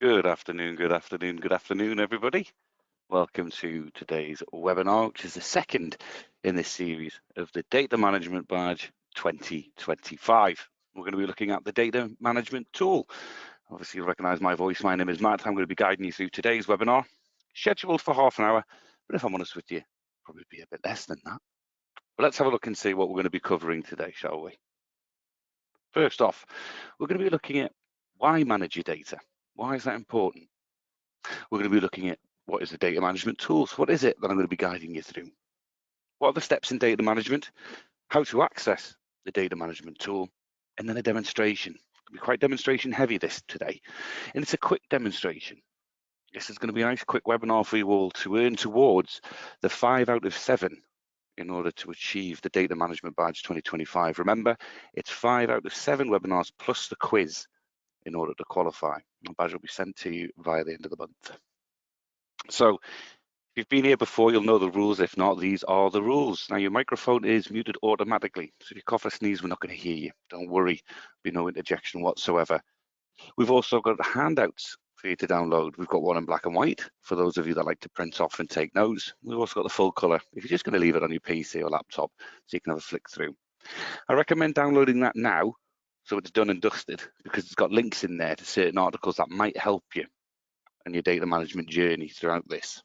Good afternoon, good afternoon, good afternoon, everybody. Welcome to today's webinar, which is the second in this series of the Data Management Badge 2025. We're going to be looking at the data management tool. Obviously, you'll recognize my voice. My name is Matt. I'm going to be guiding you through today's webinar, scheduled for half an hour, but if I'm honest with you, probably be a bit less than that. But let's have a look and see what we're going to be covering today, shall we? First off, we're going to be looking at why manage your data. Why is that important? We're going to be looking at what is the data management tools? What is it that I'm going to be guiding you through? What are the steps in data management? How to access the data management tool? And then a demonstration. It'll be quite demonstration heavy this today. And it's a quick demonstration. This is going to be a nice quick webinar for you all to earn towards the 5 out of 7 in order to achieve the Data Management Badge 2025. Remember, it's 5 out of 7 webinars plus the quiz in order to qualify. The badge will be sent to you via the end of the month. So if you've been here before, you'll know the rules. If not, these are the rules. Now, your microphone is muted automatically. So if you cough or sneeze, we're not going to hear you. Don't worry, there'll be no interjection whatsoever. We've also got handouts for you to download. We've got one in black and white for those of you that like to print off and take notes. We've also got the full color if you're just going to leave it on your PC or laptop so you can have a flick through. I recommend downloading that now so it's done and dusted, because it's got links in there to certain articles that might help you in your data management journey throughout this.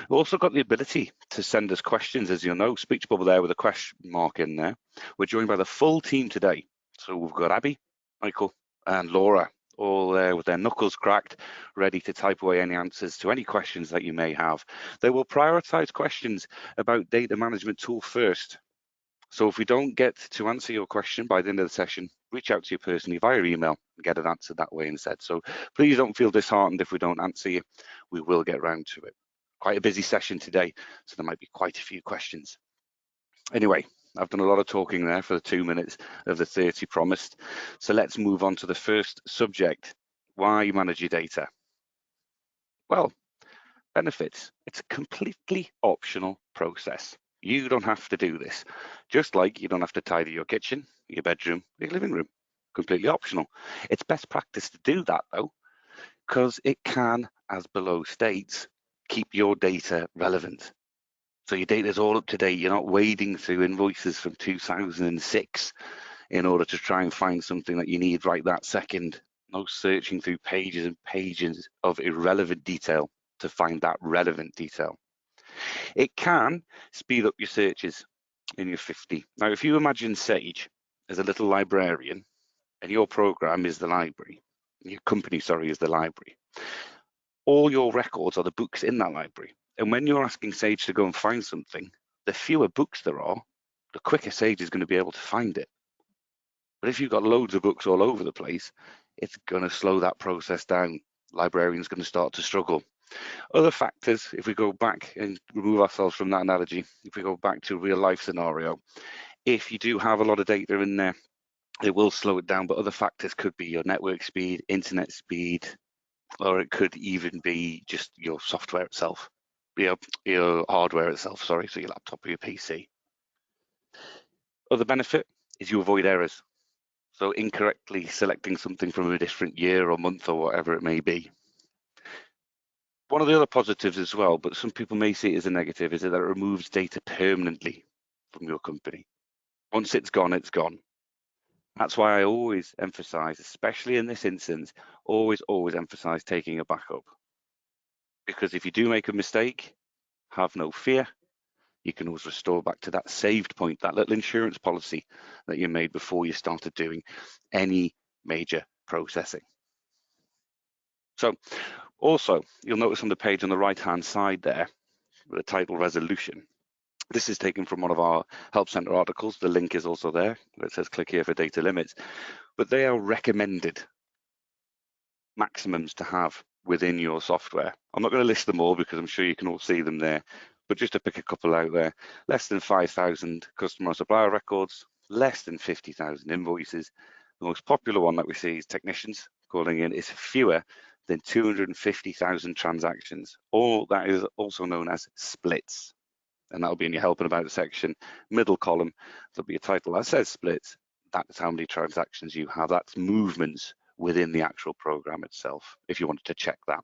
We've also got the ability to send us questions, as you'll know, speech bubble there with a question mark in there. We're joined by the full team today. So we've got Abby, Michael, and Laura, all there with their knuckles cracked, ready to type away any answers to any questions that you may have. They will prioritize questions about data management tool first. So if we don't get to answer your question by the end of the session, reach out to you personally via email and get it answered that way instead. So please don't feel disheartened if we don't answer you. We will get round to it. Quite a busy session today, so there might be quite a few questions. Anyway, I've done a lot of talking there for the 2 minutes of the 30 promised. So let's move on to the first subject. Why manage your data? Well, benefits. It's a completely optional process. You don't have to do this. Just like you don't have to tidy your kitchen, your bedroom, your living room. Completely optional. It's best practice to do that though, because it can, as below states, keep your data relevant. So your data is all up to date. You're not wading through invoices from 2006 in order to try and find something that you need right that second. No searching through pages and pages of irrelevant detail to find that relevant detail. It can speed up your searches in your 50. Now, if you imagine Sage as a little librarian and your program is the library, your company, sorry, is the library, all your records are the books in that library. And when you're asking Sage to go and find something, the fewer books there are, the quicker Sage is going to be able to find it. But if you've got loads of books all over the place, it's going to slow that process down. Librarians going to start to struggle. Other factors, if we go back and remove ourselves from that analogy, if we go back to a real life scenario, if you do have a lot of data in there, it will slow it down, but other factors could be your network speed, internet speed, or it could even be just your software itself, your hardware itself, sorry, so your laptop or your PC. Other benefit is you avoid errors. So incorrectly selecting something from a different year or month or whatever it may be. One of the other positives as well, but some people may see it as a negative, is that it removes data permanently from your company. Once it's gone, it's gone. That's why I always emphasize, especially in this instance, always emphasize taking a backup. Because if you do make a mistake, have no fear. You can always restore back to that saved point, that little insurance policy that you made before you started doing any major processing. So also, you'll notice on the page on the right-hand side there, with the title resolution, this is taken from one of our Help Center articles. The link is also there, where it says click here for data limits, but they are recommended maximums to have within your software. I'm not going to list them all because I'm sure you can all see them there, but just to pick a couple out there, less than 5,000 customer or supplier records, less than 50,000 invoices. The most popular one that we see is technicians calling in is fewer than 250,000 transactions, or that is also known as splits. And that'll be in your help and about section, middle column, there'll be a title that says splits. That's how many transactions you have. That's movements within the actual program itself, if you wanted to check that.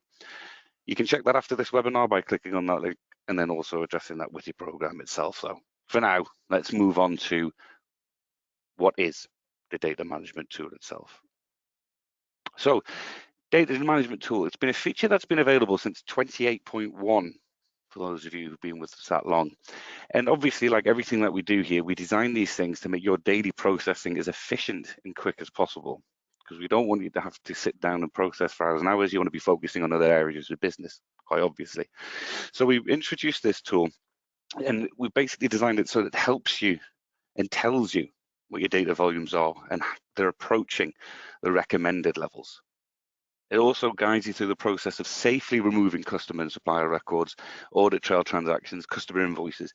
You can check that after this webinar by clicking on that link and then also addressing that with your program itself. So for now, let's move on to what is the data management tool itself. So data management tool, it's been a feature that's been available since 28.1 for those of you who've been with us that long. And obviously, like everything that we do here, we design these things to make your daily processing as efficient and quick as possible, because we don't want you to have to sit down and process for hours and hours. You want to be focusing on other areas of business, quite obviously. So we've introduced this tool, and we've basically designed it so that it helps you and tells you what your data volumes are and they're approaching the recommended levels. It also guides you through the process of safely removing customer and supplier records, audit trail transactions, customer invoices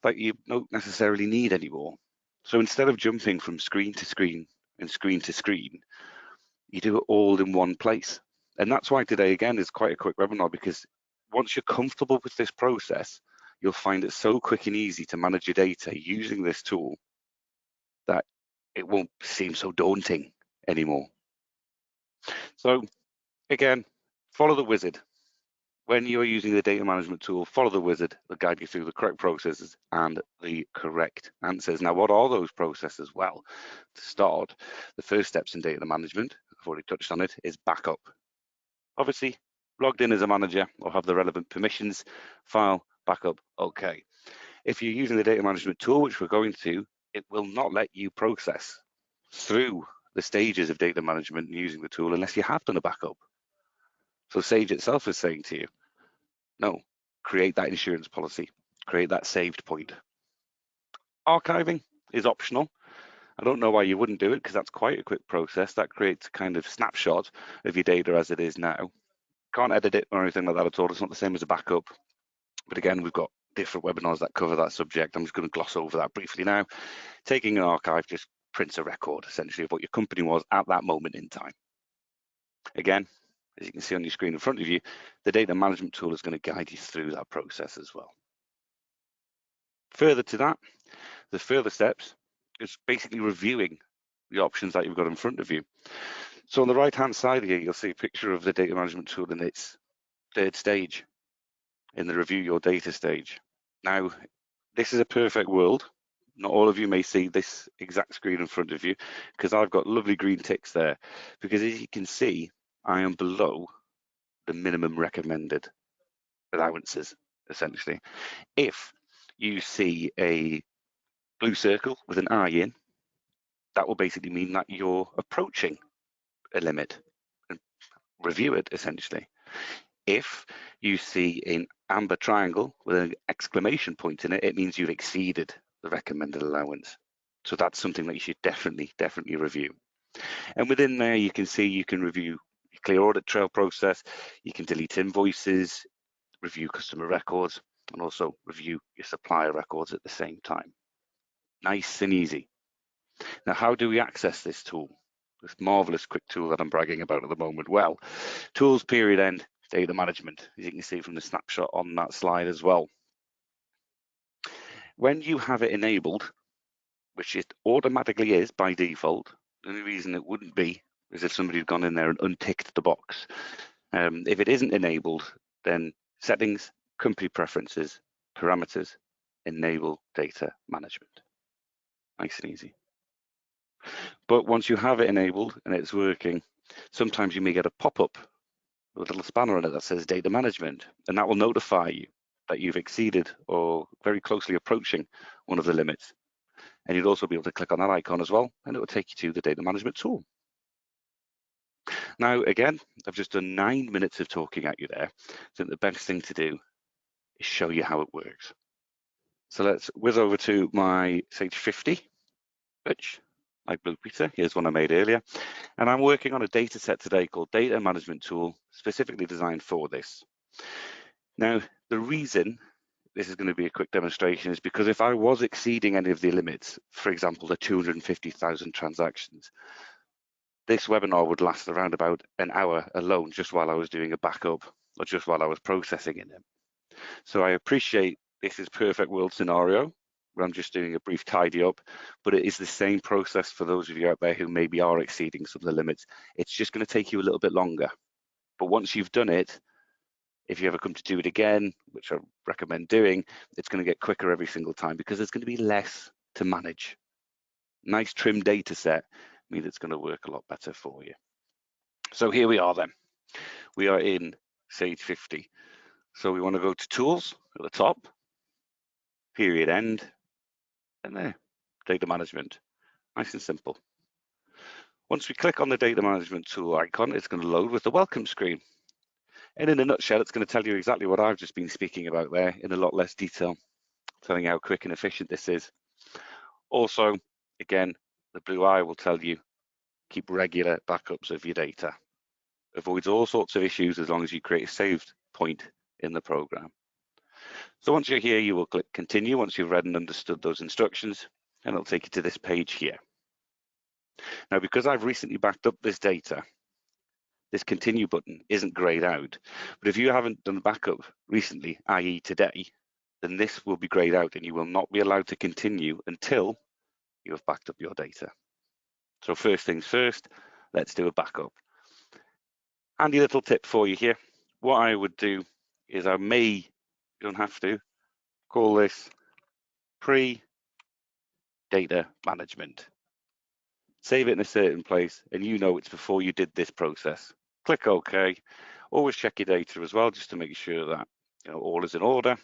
that you don't necessarily need anymore. So instead of jumping from screen to screen and screen to screen, you do it all in one place. And that's why today, again, is quite a quick webinar, because once you're comfortable with this process, you'll find it so quick and easy to manage your data using this tool that it won't seem so daunting anymore. So again, follow the wizard. When you're using the data management tool, follow the wizard. It'll guide you through the correct processes and the correct answers. Now, what are those processes? Well, to start, the first steps in data management, I've already touched on it, is backup. Obviously, logged in as a manager or have the relevant permissions, file, backup, okay. If you're using the data management tool, which we're going to, it will not let you process through the stages of data management using the tool unless you have done a backup. So Sage itself is saying to you, no, create that insurance policy, create that saved point. Archiving is optional. I don't know why you wouldn't do it, because that's quite a quick process. That creates a kind of snapshot of your data as it is now. Can't edit it or anything like that at all. It's not the same as a backup. But again, we've got different webinars that cover that subject. I'm just going to gloss over that briefly now. Taking an archive just prints a record, essentially, of what your company was at that moment in time. Again, as you can see on your screen in front of you, the data management tool is going to guide you through that process as well. Further to that, the further steps is basically reviewing the options that you've got in front of you. So on the right-hand side here, you'll see a picture of the data management tool in its third stage, in the review your data stage. Now, this is a perfect world. Not all of you may see this exact screen in front of you, because I've got lovely green ticks there, because as you can see, I am below the minimum recommended allowances, essentially. If you see a blue circle with an I in, that will basically mean that you're approaching a limit, and review it, essentially. If you see an amber triangle with an exclamation point in it, it means you've exceeded the recommended allowance. So that's something that you should definitely review. And within there, you can see you can review your clear audit trail process, you can delete invoices, review customer records, and also review your supplier records at the same time. Nice and easy. Now, how do we access this tool? This marvelous quick tool that I'm bragging about at the moment? Well, tools period end, data management, as you can see from the snapshot on that slide as well. When you have it enabled, which it automatically is by default, the only reason it wouldn't be is if somebody had gone in there and unticked the box. If it isn't enabled, then settings, company preferences, parameters, enable data management. Nice and easy. But once you have it enabled and it's working, sometimes you may get a pop-up with a little spanner on it that says data management, and that will notify you that you've exceeded or very closely approaching one of the limits. And you'd also be able to click on that icon as well, and it will take you to the data management tool. Now, again, I've just done 9 minutes of talking at you there. So the best thing to do is show you how it works. So let's whiz over to my Sage 50, which, like Blue Peter, here's one I made earlier. And I'm working on a data set today called Data Management Tool, specifically designed for this. Now, the reason this is going to be a quick demonstration is because if I was exceeding any of the limits, for example, the 250,000 transactions, this webinar would last around about an hour alone, just while I was doing a backup or just while I was processing in it. So I appreciate this is perfect world scenario, where I'm just doing a brief tidy up, but it is the same process for those of you out there who maybe are exceeding some of the limits. It's just going to take you a little bit longer. But once you've done it, if you ever come to do it again, which I recommend doing, it's going to get quicker every single time because there's going to be less to manage. Nice trim data set means it's going to work a lot better for you. So here we are then. We are in Sage 50. So we want to go to Tools at the top, Period End, and there, Data Management. Nice and simple. Once we click on the Data Management tool icon, it's going to load with the welcome screen. And in a nutshell, it's going to tell you exactly what I've just been speaking about there in a lot less detail, telling you how quick and efficient this is. Also, again, the blue eye will tell you keep regular backups of your data. Avoids all sorts of issues as long as you create a saved point in the program. So once you're here, you will click continue once you've read and understood those instructions, and it'll take you to this page here. Now, because I've recently backed up this data, this continue button isn't grayed out. But if you haven't done a backup recently, i.e. today, then this will be grayed out and you will not be allowed to continue until you have backed up your data. So first things first, let's do a backup. Handy little tip for you here. What I would do is I may, you don't have to, call this pre-data management. Save it in a certain place and you know it's before you did this process. Click OK. Always check your data as well just to make sure that all is in order.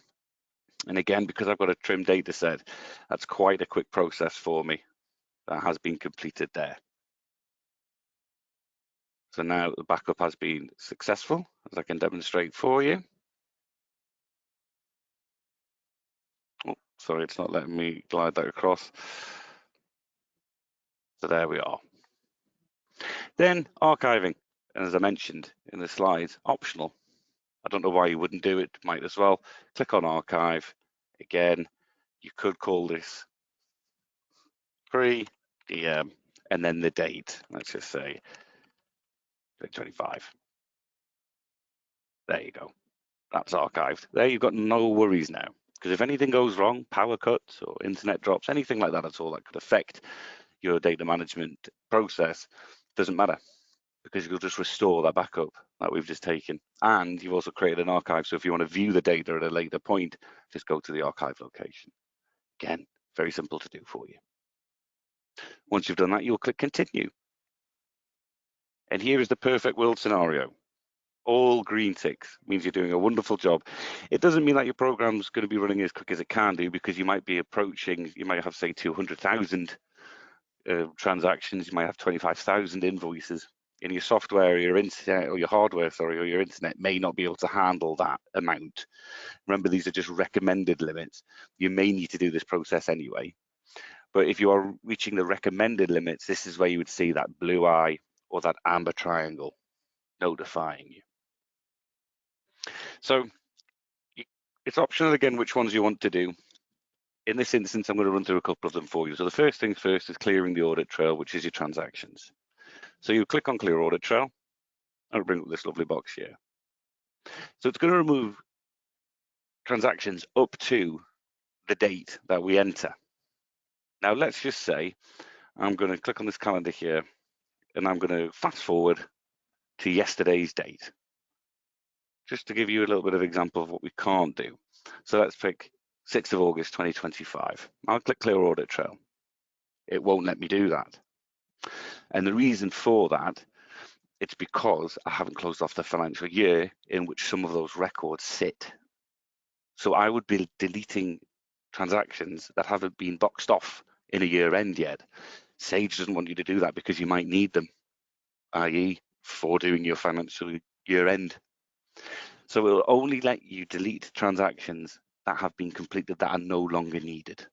And again, because I've got a trim data set, that's quite a quick process for me. That has been completed there. So now the backup has been successful, as I can demonstrate for you. Oh, sorry, it's not letting me glide that across. So there we are. Then archiving, and as I mentioned in the slides, optional. I don't know why you wouldn't do it, might as well. Click on archive. Again, you could call this pre-DM and then the date. Let's just say 2025. There you go. That's archived. There you've got no worries now. Because if anything goes wrong, power cuts or internet drops, anything like that at all that could affect your data management process, doesn't matter. Because you'll just restore that backup that we've just taken. And you've also created an archive. So if you want to view the data at a later point, just go to the archive location. Again, very simple to do for you. Once you've done that, you'll click continue. And here is the perfect world scenario. All green ticks means you're doing a wonderful job. It doesn't mean that your program's going to be running as quick as it can do because you might be approaching, you might have say 200,000 transactions, you might have 25,000 invoices. In your software, your internet, or your hardware, sorry, or your internet may not be able to handle that amount. Remember, these are just recommended limits. You may need to do this process anyway. But if you are reaching the recommended limits, this is where you would see that blue eye or that amber triangle notifying you. So it's optional again which ones you want to do. In this instance, I'm going to run through a couple of them for you. So the first things first is clearing the audit trail, which is your transactions. So you click on clear audit trail, and it'll bring up this lovely box here. So it's going to remove transactions up to the date that we enter. Now let's just say I'm going to click on this calendar here, and I'm going to fast forward to yesterday's date, just to give you a little bit of example of what we can't do. So let's pick 6th of August 2025. I'll click clear audit trail. It won't let me do that. And the reason for that, it's because I haven't closed off the financial year in which some of those records sit. So I would be deleting transactions that haven't been boxed off in a year end yet. Sage doesn't want you to do that because you might need them, i.e. for doing your financial year end. So it will only let you delete transactions that have been completed that are no longer needed.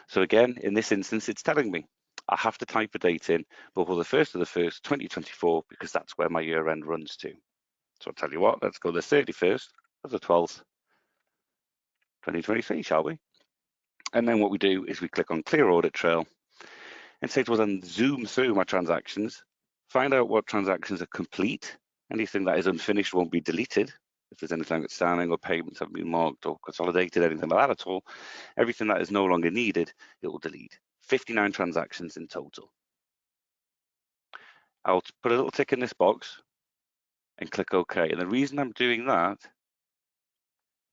So again, in this instance, it's telling me I have to type a date in before the 1st of the 1st, 2024, because that's where my year end runs to. So I'll tell you what, let's go the 31st of the 12th, 2023, shall we? And then what we do is we click on clear audit trail and Sage will then zoom through my transactions, find out what transactions are complete. Anything that is unfinished won't be deleted. if there's anything outstanding or payments haven't been marked or consolidated, anything like that at all, everything that is no longer needed, it will delete. 59 transactions in total. I'll put a little tick in this box and click OK. And the reason I'm doing that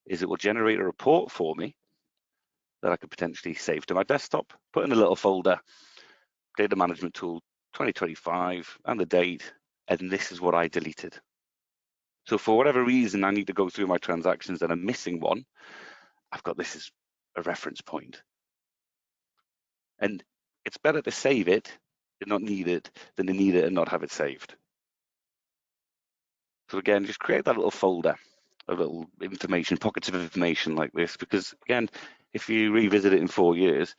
is it will generate a report for me that I could potentially save to my desktop, put in a little folder, data management tool 2025 and the date, and this is what I deleted. So for whatever reason, I need to go through my transactions and I'm missing one, I've got this as a reference point. And it's better to save it and not need it than to need it and not have it saved. So again, just create that little folder of little information, pockets of information like this, because again, if you revisit it in 4 years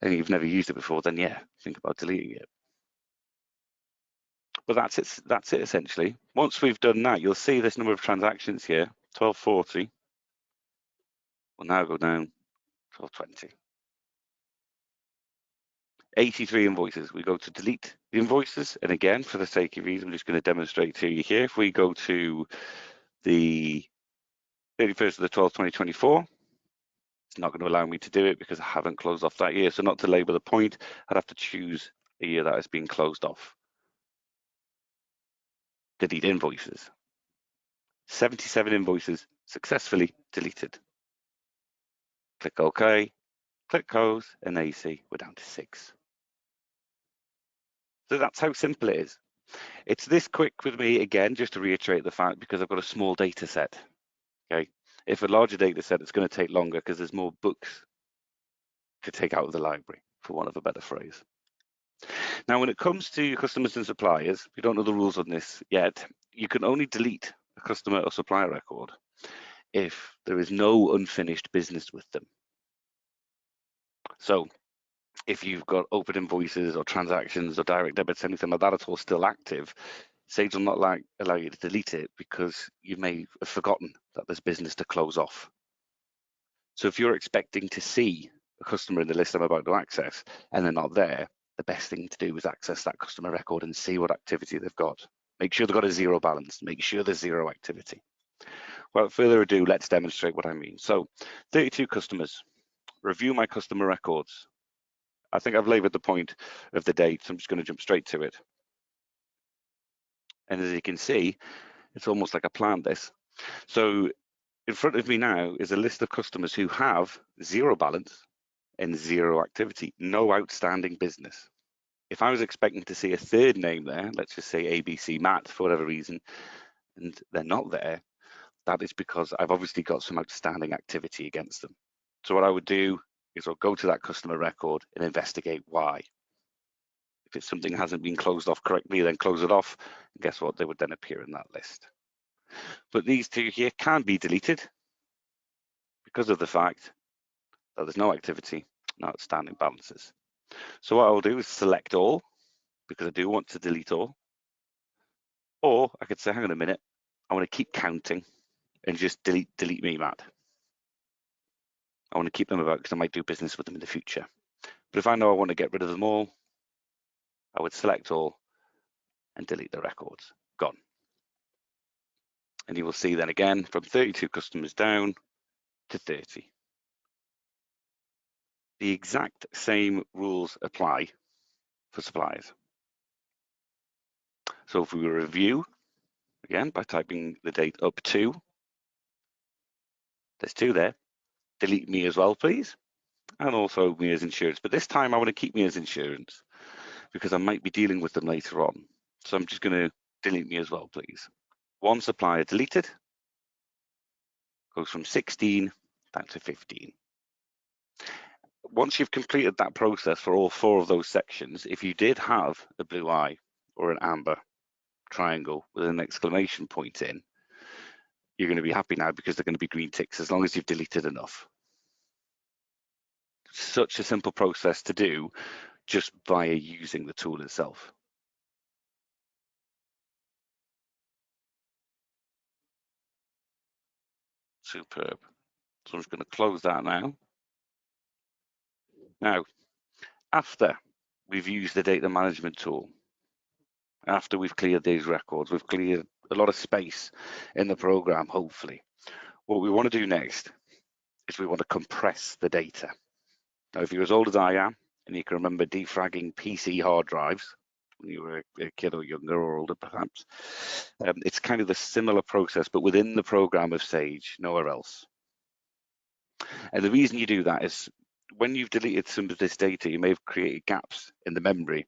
and you've never used it before, then yeah, think about deleting it. But that's it essentially. Once we've done that, you'll see this number of transactions here, 1240. We'll now go down 1220. 83 invoices. We go to delete the invoices. And again, for the sake of ease, I'm just going to demonstrate to you here. If we go to the 31st of the 12th, 2024, it's not going to allow me to do it because I haven't closed off that year. So not to label the point, I'd have to choose a year that has been closed off. Delete invoices. 77 invoices successfully deleted. Click OK, click close, and there you see we're down to 6. So that's how simple it is. It's this quick with me, again, just to reiterate the fact, because I've got a small data set. Okay, if a larger data set, it's going to take longer because there's more books to take out of the library, for want of a better phrase. Now, when it comes to customers and suppliers, we don't know the rules on this yet. You can only delete a customer or supplier record if there is no unfinished business with them. So if you've got open invoices or transactions or direct debits, anything like that at all still active, Sage will not allow you to delete it because you may have forgotten that there's business to close off. So if you're expecting to see a customer in the list I'm about to access and they're not there, the best thing to do is access that customer record and see what activity they've got. Make sure they've got a zero balance, make sure there's zero activity. Without further ado, let's demonstrate what I mean. So 32 customers, review my customer records. I think I've labeled the point of the date, so I'm just going to jump straight to it. And as you can see, it's almost like I planned this. So in front of me now is a list of customers who have zero balance and zero activity, no outstanding business. If I was expecting to see a third name there, let's just say ABC Matt for whatever reason, and they're not there, that is because I've obviously got some outstanding activity against them. So what I would do is I'll go to that customer record and investigate why. If it's something that hasn't been closed off correctly, then close it off. And guess what? They would then appear in that list. But these two here can be deleted because of the fact that there's no activity, no outstanding balances. So what I'll do is select all, because I do want to delete all. Or I could say, hang on a minute, I want to keep counting and just delete me, Matt. I want to keep them about because I might do business with them in the future. But if I know I want to get rid of them all, I would select all and delete the records. Gone. And you will see then again from 32 customers down to 30. The exact same rules apply for suppliers. So if we review, again, by typing the date up to, there's 2 there. Delete me as well, please. And also me as insurance. But this time I want to keep me as insurance because I might be dealing with them later on. So I'm just going to delete me as well, please. 1 supplier deleted, goes from 16 down to 15. Once you've completed that process for all 4 of those sections, if you did have a blue eye or an amber triangle with an exclamation point in, you're going to be happy now because they're going to be green ticks as long as you've deleted enough. Such a simple process to do just via using the tool itself. Superb. So I'm just going to close that now. Now, after we've used the data management tool, after we've cleared these records, we've cleared a lot of space in the program, hopefully. What we want to do next is we want to compress the data. Now, if you're as old as I am, and you can remember defragging PC hard drives when you were a kid or younger or older perhaps, it's kind of the similar process, but within the program of Sage, nowhere else. And the reason you do that is when you've deleted some of this data, you may have created gaps in the memory.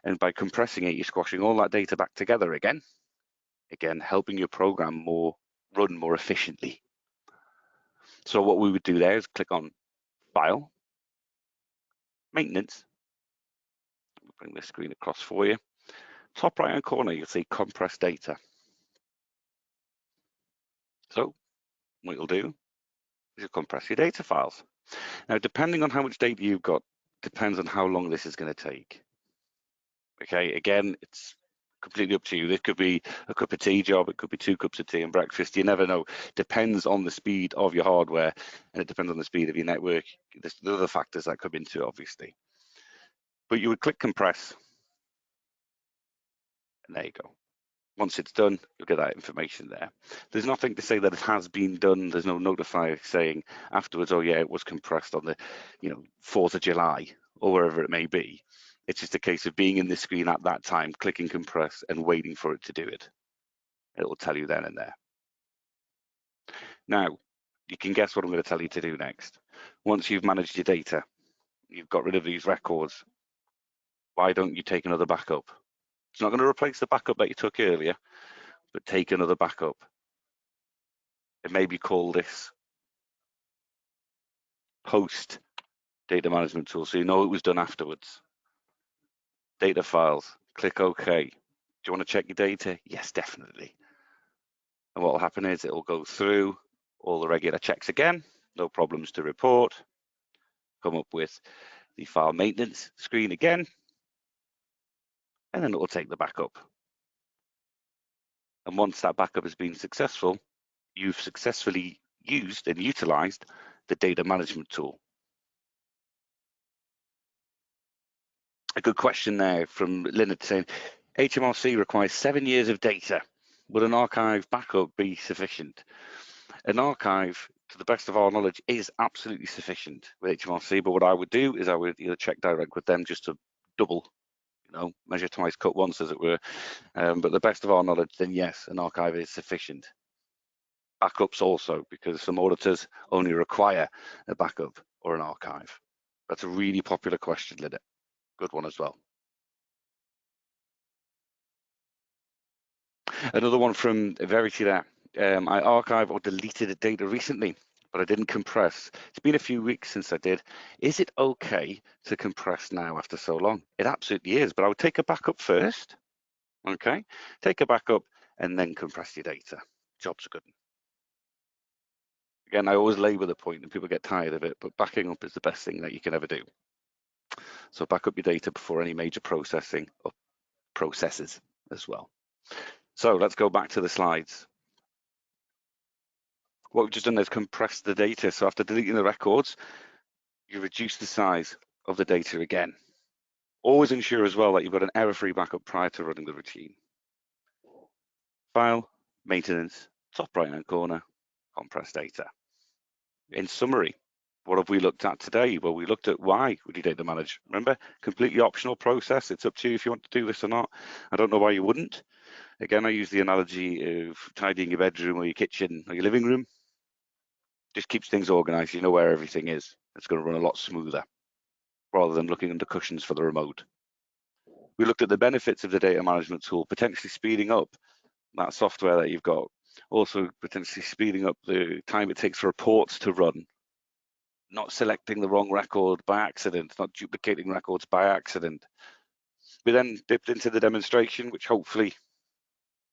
And by compressing it, you're squashing all that data back together again, helping your program run more efficiently. So what we would do there is click on File, Maintenance. I'll bring this screen across for you. Top right hand corner, you'll see Compress Data. So what you'll do is you'll compress your data files. Now, depending on how much data you've got, depends on how long this is going to take. Okay, again, it's completely up to you. This could be a cup of tea job, it could be 2 cups of tea and breakfast. You never know. Depends on the speed of your hardware, and it depends on the speed of your network. There's other factors that come into it, obviously. But you would click compress, and there you go. Once it's done, you'll get that information there. There's nothing to say that it has been done. There's no notifier saying afterwards, oh yeah, it was compressed on the 4th of July or wherever it may be. It's just a case of being in the screen at that time, clicking compress and waiting for it to do it. It will tell you then and there. Now, you can guess what I'm going to tell you to do next. Once you've managed your data, you've got rid of these records, why don't you take another backup? It's not going to replace the backup that you took earlier, but take another backup. And maybe call this post data management tool, so you know it was done afterwards. Data files, click OK. Do you want to check your data? Yes, definitely. And what will happen is it will go through all the regular checks again, no problems to report. Come up with the file maintenance screen again, and then it will take the backup. And once that backup has been successful, you've successfully used and utilized the data management tool. A good question there from Leonard saying, HMRC requires 7 years of data. Would an archive backup be sufficient? An archive, to the best of our knowledge, is absolutely sufficient with HMRC, but what I would do is I would either check direct with them just to double, measure twice, cut once, as it were. But the best of our knowledge, then yes, an archive is sufficient. Backups also, because some auditors only require a backup or an archive. That's a really popular question, Linda. Good one as well. Another one from Verity there. I archived or deleted data recently, but I didn't compress. It's been a few weeks since I did. Is it okay to compress now after so long? It absolutely is, but I would take a backup first. Okay, take a backup and then compress your data. Job's good. Again, I always labour the point and people get tired of it, but backing up is the best thing that you can ever do. So back up your data before any major processing or processes as well. So let's go back to the slides. What we've just done is compress the data. So after deleting the records, you reduce the size of the data again. Always ensure as well that you've got an error-free backup prior to running the routine. File, maintenance, top right-hand corner, compress data. In summary, what have we looked at today? Well, we looked at why would you data manage. Remember, completely optional process. It's up to you if you want to do this or not. I don't know why you wouldn't. Again, I use the analogy of tidying your bedroom or your kitchen or your living room. Just keeps things organized. You know where everything is. It's going to run a lot smoother rather than looking under cushions for the remote. We looked at the benefits of the data management tool, potentially speeding up that software that you've got, also potentially speeding up the time it takes for reports to run, not selecting the wrong record by accident, not duplicating records by accident. We then dipped into the demonstration, which hopefully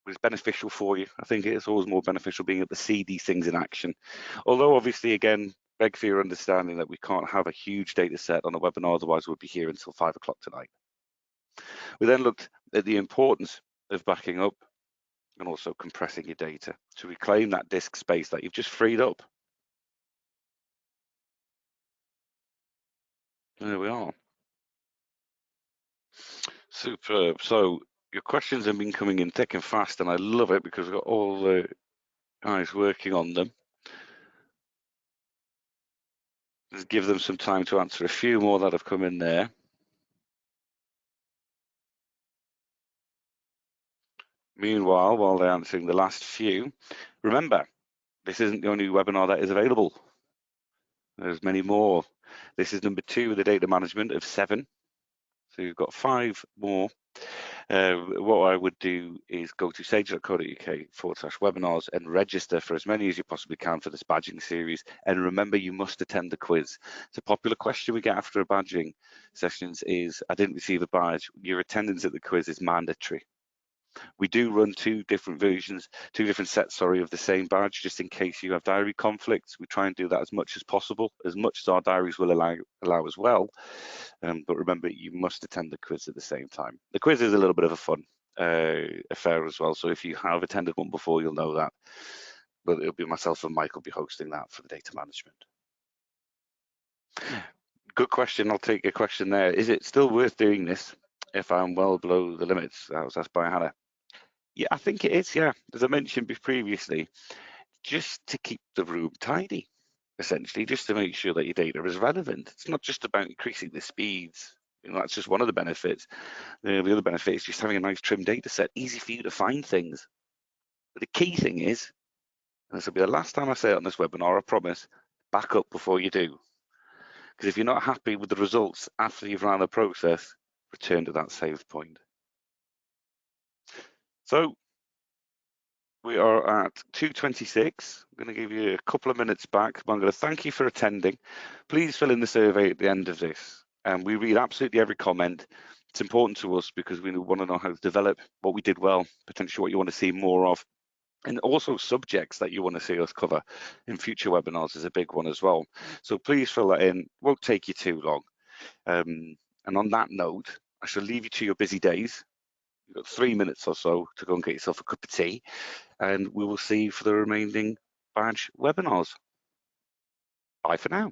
was beneficial for you. I think it's always more beneficial being able to see these things in action. Although obviously, again, beg for your understanding that we can't have a huge data set on a webinar, otherwise we'll be here until 5 o'clock tonight. We then looked at the importance of backing up and also compressing your data to reclaim that disk space that you've just freed up. There we are. Superb. So Your questions have been coming in thick and fast, and I love it because we've got all the guys working on them. Just give them some time to answer a few more that have come in there. Meanwhile, while they're answering the last few, remember, this isn't the only webinar that is available. There's many more. This is number 2 of the data management of 7. So you've got 5 more. What I would do is go to sage.co.uk/webinars and register for as many as you possibly can for this badging series. And remember, you must attend the quiz. It's a popular question we get after a badging sessions is, I didn't receive a badge. Your attendance at the quiz is mandatory. We do run 2 different versions, 2 different sets, of the same badge, just in case you have diary conflicts. We try and do that as much as possible, as much as our diaries will allow as well. But remember, you must attend the quiz at the same time. The quiz is a little bit of a fun affair as well. So if you have attended one before, you'll know that. But it'll be myself and Mike will be hosting that for the data management. Good question. I'll take a question there. Is it still worth doing this if I'm well below the limits? That was asked by Hannah. Yeah, I think it is, yeah. As I mentioned previously, just to keep the room tidy, essentially, just to make sure that your data is relevant. It's not just about increasing the speeds. That's just one of the benefits. The other benefit is just having a nice trim data set, easy for you to find things. But the key thing is, and this will be the last time I say it on this webinar, I promise, back up before you do. Because if you're not happy with the results after you've run the process, return to that save point. So we are at 2:26. I'm going to give you a couple of minutes back, but I'm going to thank you for attending. Please fill in the survey at the end of this. And we read absolutely every comment. It's important to us because we want to know how to develop what we did well, potentially what you want to see more of, and also subjects that you want to see us cover in future webinars is a big one as well. So please fill that in. It won't take you too long. And on that note, I shall leave you to your busy days. You've got 3 minutes or so to go and get yourself a cup of tea, and we will see you for the remaining badge webinars. Bye for now.